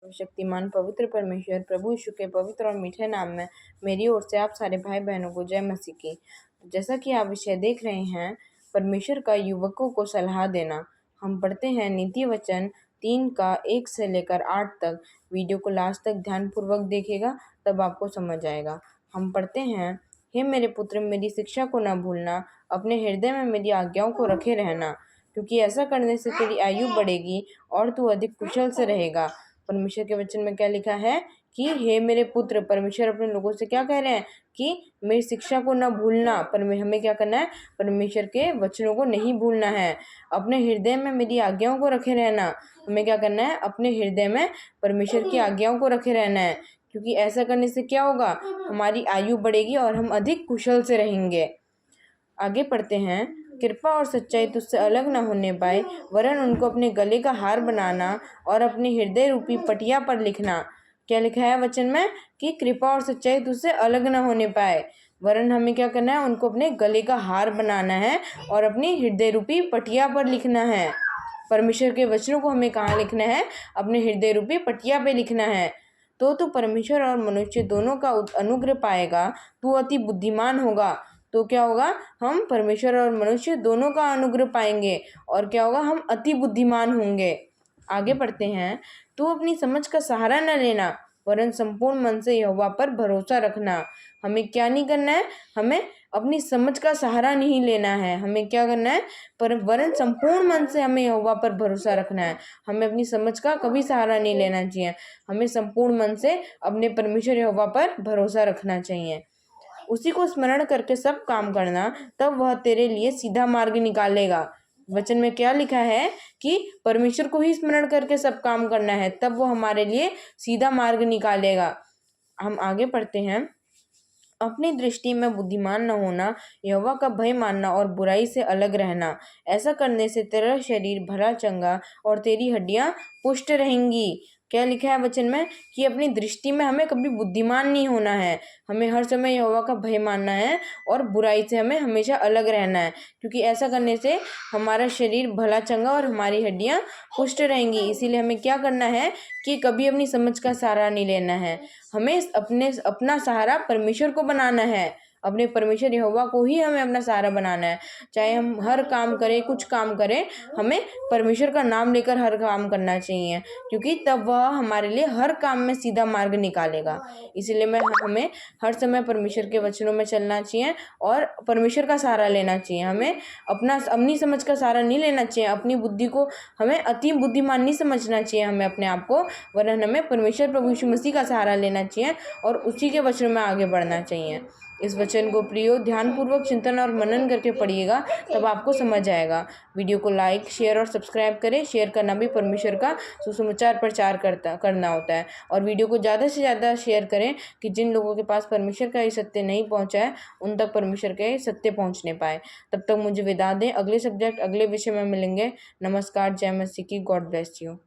शक्तिमान पवित्र परमेश्वर प्रभु यीशु के पवित्र और मीठे नाम में मेरी ओर से आप सारे भाई बहनों को जय मसीह की। जैसा कि आप विषय देख रहे हैं, परमेश्वर का युवकों को सलाह देना। हम पढ़ते हैं नीति वचन 3 का 1 से लेकर 8 तक। वीडियो को लास्ट तक ध्यानपूर्वक देखिएगा, तब आपको समझ आएगा। हम पढ़ते हैं, हे मेरे पुत्र, मेरी शिक्षा को न भूलना, अपने हृदय में मेरी आज्ञाओं को रखे रहना, क्योंकि ऐसा करने से तेरी आयु बढ़ेगी और तू अधिक कुशल से रहेगा। परमेश्वर के वचन में क्या लिखा है कि हे मेरे पुत्र, परमेश्वर अपने लोगों से क्या कह रहे हैं कि मेरी शिक्षा को न भूलना। पर हमें क्या करना है? परमेश्वर के वचनों को नहीं भूलना है। अपने हृदय में मेरी आज्ञाओं को रखे रहना। हमें क्या करना है? अपने हृदय में परमेश्वर की आज्ञाओं को रखे रहना है, क्योंकि ऐसा करने से क्या होगा? हमारी आयु बढ़ेगी और हम अधिक कुशल से रहेंगे। आगे पढ़ते हैं, कृपा और सच्चाई तुझसे अलग न होने पाए, वरन उनको अपने गले का हार बनाना और अपने हृदय रूपी पटिया पर लिखना। क्या लिखा है वचन में? कि कृपा और सच्चाई तुझसे अलग न होने पाए, वरन हमें क्या करना है? उनको अपने गले का हार बनाना है और अपनी हृदय रूपी पटिया पर लिखना है। परमेश्वर के वचनों को हमें कहाँ लिखना है? अपने हृदय रूपी पटिया पे लिखना है। तो तू परमेश्वर और मनुष्य दोनों का अनुग्रह पाएगा, तू अति बुद्धिमान होगा। तो क्या होगा? हम परमेश्वर और मनुष्य दोनों का अनुग्रह पाएंगे और क्या होगा? हम अति बुद्धिमान होंगे। आगे पढ़ते हैं, तू अपनी समझ का सहारा न लेना, वरन संपूर्ण मन से यहोवा पर भरोसा रखना। हमें क्या नहीं करना है? हमें अपनी समझ का सहारा नहीं लेना है। हमें क्या करना है? वरन संपूर्ण मन से हमें यहोवा पर भरोसा रखना है। हमें अपनी समझ का कभी सहारा नहीं लेना चाहिए। हमें संपूर्ण मन से अपने परमेश्वर यहोवा पर भरोसा रखना चाहिए। उसी को स्मरण करके सब काम करना, तब वह तेरे लिए सीधा मार्ग निकालेगा। वचन में क्या लिखा है कि परमेश्वर को ही स्मरण करके सब काम करना है, तब वो हमारे लिए सीधा मार्ग निकालेगा। हम आगे पढ़ते हैं, अपनी दृष्टि में बुद्धिमान न होना, यहोवा का भय मानना और बुराई से अलग रहना। ऐसा करने से तेरा शरीर भला चंगा और तेरी हड्डियां पुष्ट रहेंगी। क्या लिखा है वचन में? कि अपनी दृष्टि में हमें कभी बुद्धिमान नहीं होना है। हमें हर समय यहोवा का भय मानना है और बुराई से हमें हमेशा अलग रहना है, क्योंकि ऐसा करने से हमारा शरीर भला चंगा और हमारी हड्डियां पुष्ट रहेंगी। इसीलिए हमें क्या करना है कि कभी अपनी समझ का सहारा नहीं लेना है। हमें अपना सहारा परमेश्वर को बनाना है। अपने परमेश्वर यहोवा को ही हमें अपना सहारा बनाना है। चाहे हम हर काम करें, कुछ काम करें, हमें परमेश्वर का नाम लेकर हर काम करना चाहिए, क्योंकि तब वह हमारे लिए हर काम में सीधा मार्ग निकालेगा। इसलिए हमें हर समय परमेश्वर के वचनों में चलना चाहिए और परमेश्वर का सहारा लेना चाहिए। हमें अपनी समझ का सहारा नहीं लेना चाहिए। अपनी बुद्धि को हमें अति बुद्धिमान नहीं समझना चाहिए हमें अपने आप को, वरन हमें परमेश्वर प्रभु यीशु मसीह का सहारा लेना चाहिए और उसी के वचनों में आगे बढ़ना चाहिए। इस वचन को प्रियो ध्यानपूर्वक चिंतन और मनन करके पढ़िएगा, तब आपको समझ आएगा। वीडियो को लाइक, शेयर और सब्सक्राइब करें। शेयर करना भी परमेश्वर का सुसमाचार प्रचार करना होता है। और वीडियो को ज़्यादा से ज़्यादा शेयर करें कि जिन लोगों के पास परमेश्वर का ये सत्य नहीं पहुंचा है, उन तक परमेश्वर के सत्य पहुंचने पाए। तब तक मुझे विदा दें। अगले सब्जेक्ट, अगले विषय में मिलेंगे। नमस्कार, जय मसीह की। God bless you.